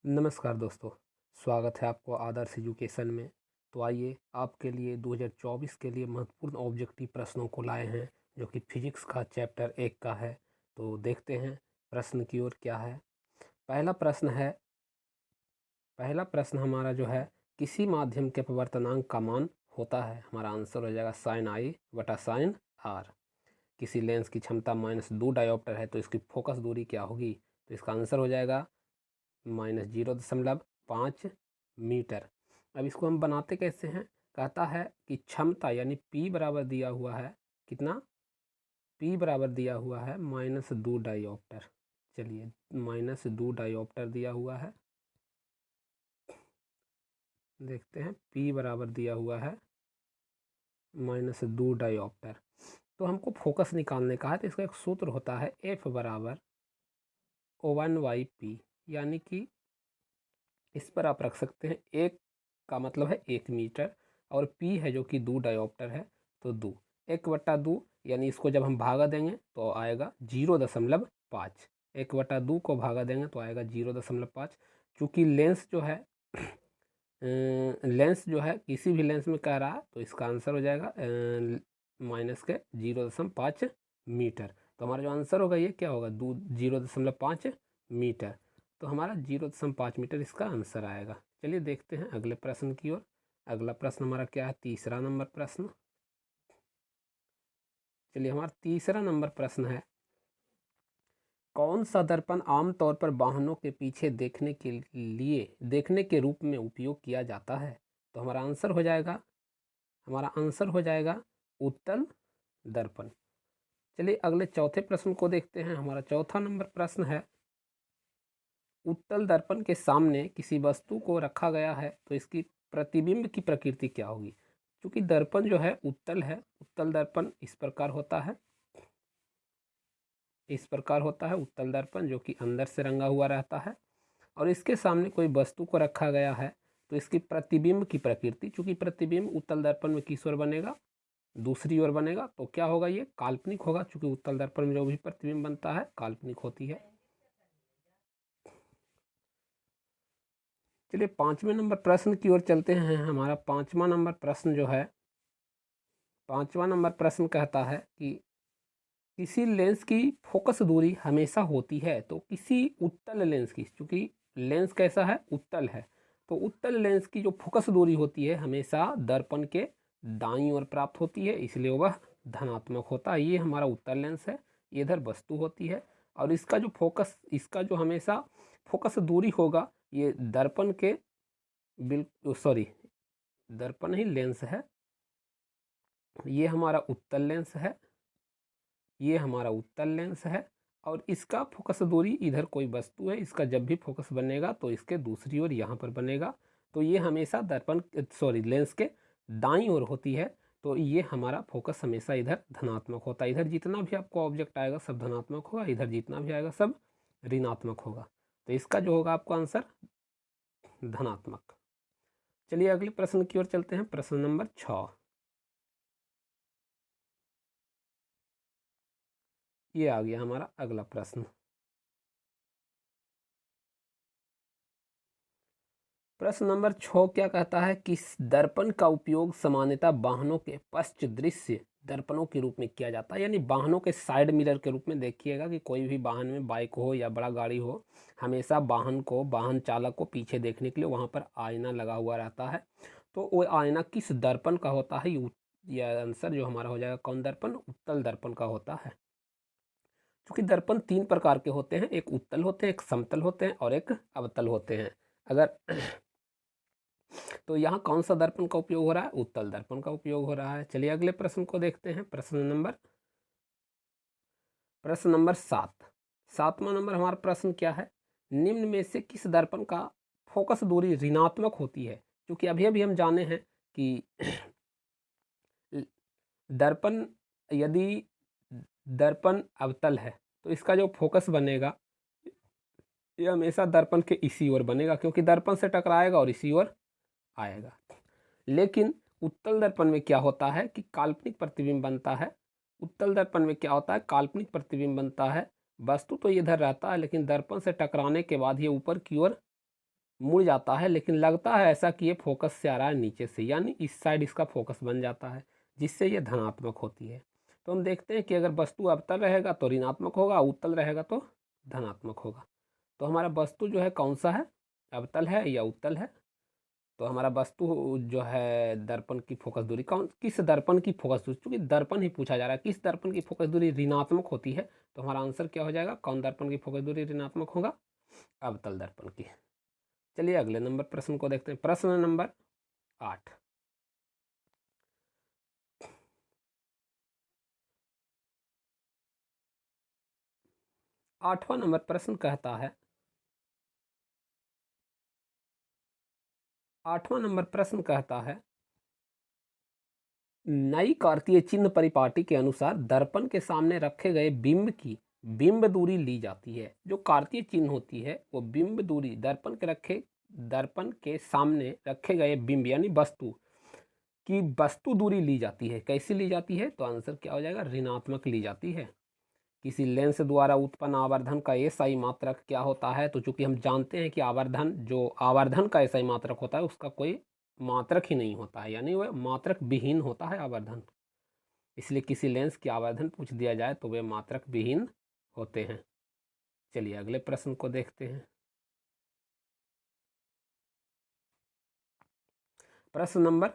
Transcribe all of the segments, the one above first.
नमस्कार दोस्तों, स्वागत है आपको आदर्श एजुकेशन में। तो आइए आपके लिए 2024 के लिए महत्वपूर्ण ऑब्जेक्टिव प्रश्नों को लाए हैं, जो कि फिजिक्स का चैप्टर 1 का है। तो देखते हैं प्रश्न की ओर क्या है। पहला प्रश्न है, पहला प्रश्न हमारा जो है, किसी माध्यम के अपवर्तनांक का मान होता है। हमारा आंसर हो जाएगा साइन आई बटा साइन आर। किसी लेंस की क्षमता -2 डायोप्टर है तो इसकी फोकस दूरी क्या होगी? तो इसका आंसर हो जाएगा -0.5 मीटर। अब इसको हम बनाते कैसे हैं? कहता है कि क्षमता यानी P बराबर दिया हुआ है, कितना? P बराबर दिया हुआ है -2 डायोप्टर। चलिए, -2 डायोप्टर दिया हुआ है। देखते हैं, P बराबर दिया हुआ है -2 डायोप्टर। तो हमको फोकस निकालने का है, तो इसका एक सूत्र होता है F बराबर 1/P, यानी कि इस पर आप रख सकते हैं, एक का मतलब है 1 मीटर और P है जो कि 2 डायोप्टर है, तो 2 1/2, यानी इसको जब हम भागा देंगे तो आएगा 0.5। 1/2 को भागा देंगे तो आएगा 0.5। चूँकि लेंस जो है लेंस जो है किसी भी लेंस में कह रहा है, तो इसका आंसर हो जाएगा माइनस के 0.5 मीटर। तो हमारा जो आंसर होगा ये क्या होगा? 0.5 मीटर। तो हमारा 0.5 मीटर इसका आंसर आएगा। चलिए देखते हैं अगले प्रश्न की ओर। अगला प्रश्न हमारा क्या है? तीसरा नंबर प्रश्न। चलिए, हमारा तीसरा नंबर प्रश्न है, कौन सा दर्पण आमतौर पर वाहनों के पीछे देखने के रूप में उपयोग किया जाता है? तो हमारा आंसर हो जाएगा उत्तल दर्पण। चलिए अगले चौथे प्रश्न को देखते हैं। हमारा चौथा नंबर प्रश्न है, उत्तल दर्पण के सामने किसी वस्तु को रखा गया है तो इसकी प्रतिबिंब की प्रकृति क्या होगी? क्योंकि दर्पण जो है उत्तल है, उत्तल दर्पण इस प्रकार होता है, उत्तल दर्पण जो कि अंदर से रंगा हुआ रहता है, और इसके सामने कोई वस्तु को रखा गया है तो इसकी प्रतिबिंब की प्रकृति, चूंकि प्रतिबिंब उत्तल दर्पण में किस ओर बनेगा? दूसरी ओर बनेगा, तो क्या होगा? ये काल्पनिक होगा, चूंकि उत्तल दर्पण में जो भी प्रतिबिंब बनता है काल्पनिक होती है। चलिए 5वें नंबर प्रश्न की ओर चलते हैं। हमारा 5वां नंबर प्रश्न जो है, 5वां नंबर प्रश्न कहता है कि किसी लेंस की फोकस दूरी हमेशा होती है, तो किसी उत्तल लेंस की, चूंकि लेंस कैसा है? उत्तल है, तो उत्तल लेंस की जो फोकस दूरी होती है हमेशा दर्पण के दाईं ओर प्राप्त होती है, इसलिए वह धनात्मक होता है। ये हमारा उत्तल लेंस है, ये इधर वस्तु होती है, और इसका जो हमेशा फोकस दूरी होगा, ये दर्पण के सॉरी, दर्पण ही लेंस है। ये हमारा उत्तल लेंस है, ये हमारा उत्तल लेंस है, और इसका फोकस दूरी, इधर कोई वस्तु है, इसका जब भी फोकस बनेगा तो इसके दूसरी ओर यहाँ पर बनेगा, तो ये हमेशा लेंस के दाईं ओर होती है, तो ये हमारा फोकस हमेशा इधर धनात्मक होता है। इधर जितना भी आपको ऑब्जेक्ट आएगा सब धनात्मक होगा, इधर जितना भी आएगा सब ऋणात्मक होगा, तो इसका जो होगा आपका आंसर धनात्मक। चलिए अगले प्रश्न की ओर चलते हैं, प्रश्न नंबर 6। ये आ गया हमारा अगला प्रश्न। प्रश्न नंबर 6 क्या कहता है, किस दर्पण का उपयोग सामान्यतः वाहनों के पश्च दृश्य दर्पणों के रूप में किया जाता है? यानी वाहनों के साइड मिरर के रूप में। देखिएगा कि कोई भी वाहन में, बाइक हो या बड़ा गाड़ी हो, हमेशा वाहन चालक को पीछे देखने के लिए वहाँ पर आईना लगा हुआ रहता है। तो वो आईना किस दर्पण का होता है? यह आंसर जो हमारा हो जाएगा, कौन दर्पण? उत्तल दर्पण का होता है। क्योंकि दर्पण 3 प्रकार के होते हैं, एक उत्तल होते हैं, एक समतल होते हैं, और एक अवतल होते हैं। अगर तो यहाँ कौन सा दर्पण का उपयोग हो रहा है? उत्तल दर्पण का उपयोग हो रहा है। चलिए अगले प्रश्न को देखते हैं, प्रश्न नंबर 7। 7वां नंबर हमारा प्रश्न क्या है, निम्न में से किस दर्पण का फोकस दूरी ऋणात्मक होती है? क्योंकि अभी अभी हम जाने हैं कि दर्पण, यदि दर्पण अवतल है तो इसका जो फोकस बनेगा ये हमेशा दर्पण के इसी ओर बनेगा, क्योंकि दर्पण से टकराएगा और इसी ओर आएगा। लेकिन उत्तल दर्पण में क्या होता है कि काल्पनिक प्रतिबिंब बनता है। उत्तल दर्पण में क्या होता है? काल्पनिक प्रतिबिंब बनता है। वस्तु तो इधर रहता है, लेकिन दर्पण से टकराने के बाद ये ऊपर की ओर मुड़ जाता है, लेकिन लगता है ऐसा कि ये फोकस से आ रहा है नीचे से, यानी इस साइड इसका फोकस बन जाता है, जिससे ये धनात्मक होती है। तो हम देखते हैं कि अगर वस्तु अवतल रहेगा तो ऋणात्मक होगा, उत्तल रहेगा तो धनात्मक होगा। तो हमारा वस्तु जो है कौन सा है, अवतल है या उत्तल है? तो हमारा वस्तु जो है दर्पण की फोकस दूरी किस दर्पण की फोकस दूरी, चूंकि दर्पण ही पूछा जा रहा है, किस दर्पण की फोकस दूरी ऋणात्मक होती है, तो हमारा आंसर क्या हो जाएगा, कौन दर्पण की फोकस दूरी ऋणात्मक होगा, अवतल दर्पण की। चलिए अगले नंबर प्रश्न को देखते हैं। प्रश्न नंबर 8। आठवां नंबर प्रश्न कहता है, आठवां नंबर प्रश्न कहता है, नई कार्तीय चिन्ह परिपाटी के अनुसार दर्पण के सामने रखे गए बिंब की बिंब दूरी ली जाती है। जो कार्तीय चिन्ह होती है वो बिंब दूरी दर्पण के सामने रखे गए बिंब यानी वस्तु की वस्तु दूरी ली जाती है। कैसी ली जाती है, तो आंसर क्या हो जाएगा, ऋणात्मक ली जाती है। किसी लेंस द्वारा उत्पन्न आवर्धन का एसआई मात्रक क्या होता है, तो चूंकि हम जानते हैं कि आवर्धन का एसआई मात्रक होता है उसका कोई मात्रक ही नहीं होता है, यानी वह मात्रक विहीन होता है आवर्धन। इसलिए किसी लेंस की आवर्धन पूछ दिया जाए तो वे मात्रक विहीन होते हैं। चलिए अगले प्रश्न को देखते हैं। प्रश्न नंबर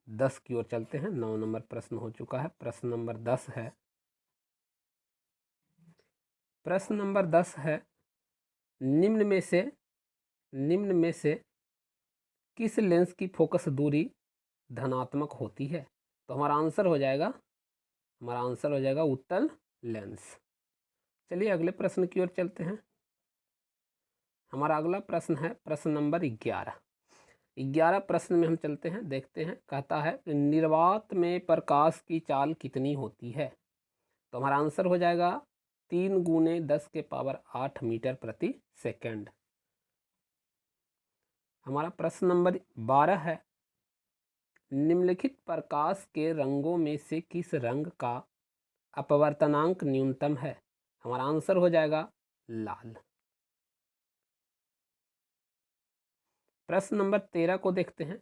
10 की ओर चलते हैं। 9 नंबर प्रश्न हो चुका है, प्रश्न नंबर 10 है। प्रश्न नंबर 10 है, निम्न में से किस लेंस की फोकस दूरी धनात्मक होती है, तो हमारा आंसर हो जाएगा उत्तल लेंस। चलिए अगले प्रश्न की ओर चलते हैं। हमारा अगला प्रश्न है प्रश्न नंबर 11। 11 प्रश्न में हम चलते हैं, देखते हैं। कहता है निर्वात में प्रकाश की चाल कितनी होती है, तो हमारा आंसर हो जाएगा 3 × 10⁸ मीटर प्रति सेकंड। हमारा प्रश्न नंबर 12 है, निम्नलिखित प्रकाश के रंगों में से किस रंग का अपवर्तनांक न्यूनतम है, हमारा आंसर हो जाएगा लाल। प्रश्न नंबर 13 को देखते हैं।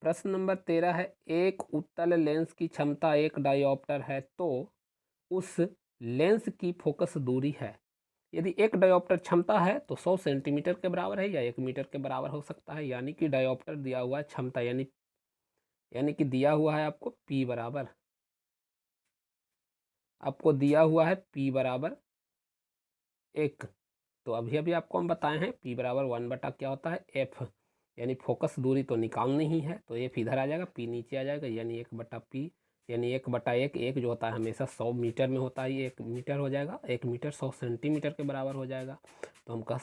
प्रश्न नंबर 13 है, एक उत्तल लेंस की क्षमता 1 डायोप्टर है तो उस लेंस की फोकस दूरी है। यदि 1 डायोप्टर क्षमता है तो 100 सेंटीमीटर के बराबर है या 1 मीटर के बराबर हो सकता है, यानी कि डायोप्टर दिया हुआ है क्षमता, यानी कि दिया हुआ है आपको P बराबर, आपको दिया हुआ है P बराबर 1। तो अभी आपको हम बताए हैं P बराबर 1 बटा क्या होता है F, यानी फोकस दूरी तो निकालनी ही है, तो F इधर आ जाएगा, P नीचे आ जाएगा, यानी 1 बटा P, यानी 1 बटा 1, 1 जो होता है हमेशा 100 मीटर में होता है, ये 1 मीटर हो जाएगा, 1 मीटर 100 सेंटीमीटर के बराबर हो जाएगा। तो हम कह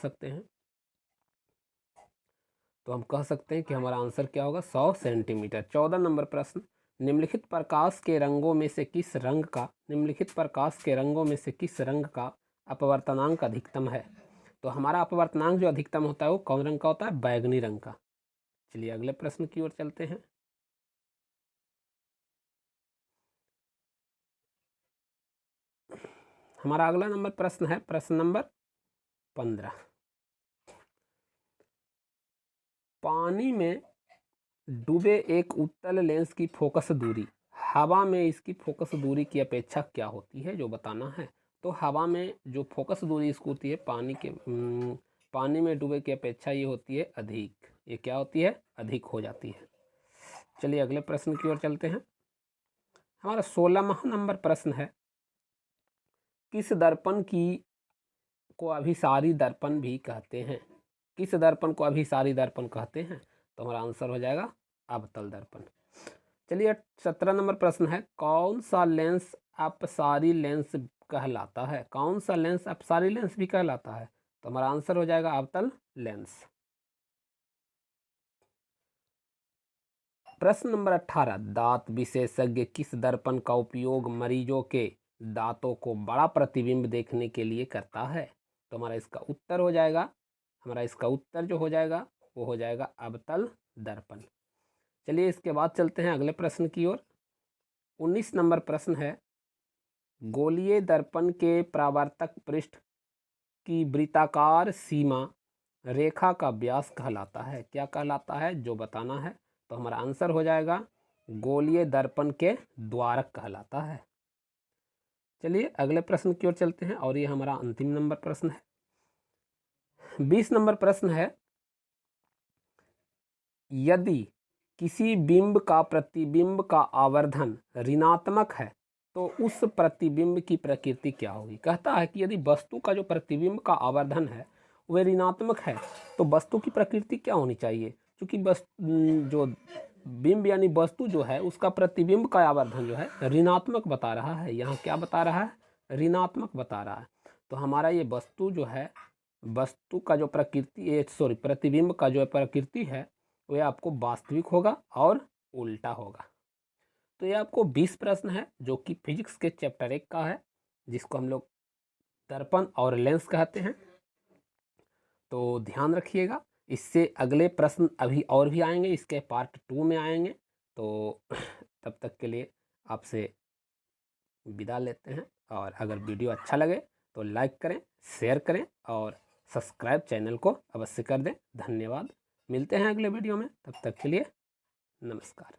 सकते हैं कि हमारा आंसर क्या होगा, 100 सेंटीमीटर। 14 नंबर प्रश्न, निम्नलिखित प्रकाश के रंगों में से किस रंग का अपवर्तनांक अधिकतम है, तो हमारा अपवर्तनांक जो अधिकतम होता है वो कौन रंग का होता है, बैगनी रंग का। चलिए अगले प्रश्न की ओर चलते हैं। हमारा अगला नंबर प्रश्न है प्रश्न नंबर 15। पानी में डूबे एक उत्तल लेंस की फोकस दूरी हवा में इसकी फोकस दूरी की अपेक्षा क्या होती है, जो बताना है। तो हवा में जो फोकस दूरी इसको होती है पानी में डूबे की अपेक्षा ये होती है अधिक, ये क्या होती है, अधिक हो जाती है। चलिए अगले प्रश्न की ओर चलते हैं। हमारा 16वां नंबर प्रश्न है, किस दर्पण को अभिसारी दर्पण भी कहते हैं, किस दर्पण को अभिसारी दर्पण कहते हैं, तो हमारा आंसर हो जाएगा अवतल दर्पण। चलिए 17 नंबर प्रश्न है, कौन सा लेंस अपसारी लेंस कहलाता है, कौन सा लेंस अपसारी लेंस भी कहलाता है, तो हमारा आंसर हो जाएगा अवतल लेंस। प्रश्न नंबर 18, दांत विशेषज्ञ किस दर्पण का उपयोग मरीजों के दांतों को बड़ा प्रतिबिंब देखने के लिए करता है, तो हमारा इसका उत्तर जो हो जाएगा वो हो जाएगा अवतल दर्पण। चलिए इसके बाद चलते हैं अगले प्रश्न की ओर। 19 नंबर प्रश्न है, गोलीय दर्पण के परावर्तक पृष्ठ की वृत्ताकार सीमा रेखा का व्यास कहलाता है। क्या कहलाता है जो बताना है। तो हमारा आंसर हो जाएगा गोलीय दर्पण के द्वारक कहलाता है। चलिए अगले प्रश्न की ओर चलते हैं और ये हमारा अंतिम नंबर प्रश्न है। 20 नंबर प्रश्न है, यदि किसी बिंब का प्रतिबिंब का आवर्धन ऋणात्मक है तो उस प्रतिबिंब की प्रकृति क्या होगी। कहता है कि यदि वस्तु का जो प्रतिबिंब का आवर्धन है वह ऋणात्मक है तो वस्तु की प्रकृति क्या होनी चाहिए। क्योंकि जो बिंब यानी वस्तु जो है उसका प्रतिबिंब का आवर्धन जो है ऋणात्मक बता रहा है। यहाँ क्या बता रहा है, ऋणात्मक बता रहा है। तो हमारा ये वस्तु जो है, वस्तु का जो प्रकृति प्रतिबिंब का जो प्रकृति है वह आपको वास्तविक होगा और उल्टा होगा। तो ये आपको 20 प्रश्न है जो कि फिजिक्स के चैप्टर 1 का है, जिसको हम लोग दर्पण और लेंस कहते हैं। तो ध्यान रखिएगा, इससे अगले प्रश्न अभी और भी आएंगे, इसके पार्ट 2 में आएंगे। तो तब तक के लिए आपसे विदा लेते हैं। और अगर वीडियो अच्छा लगे तो लाइक करें, शेयर करें और सब्सक्राइब चैनल को अवश्य कर दें। धन्यवाद। मिलते हैं अगले वीडियो में, तब तक के लिए नमस्कार।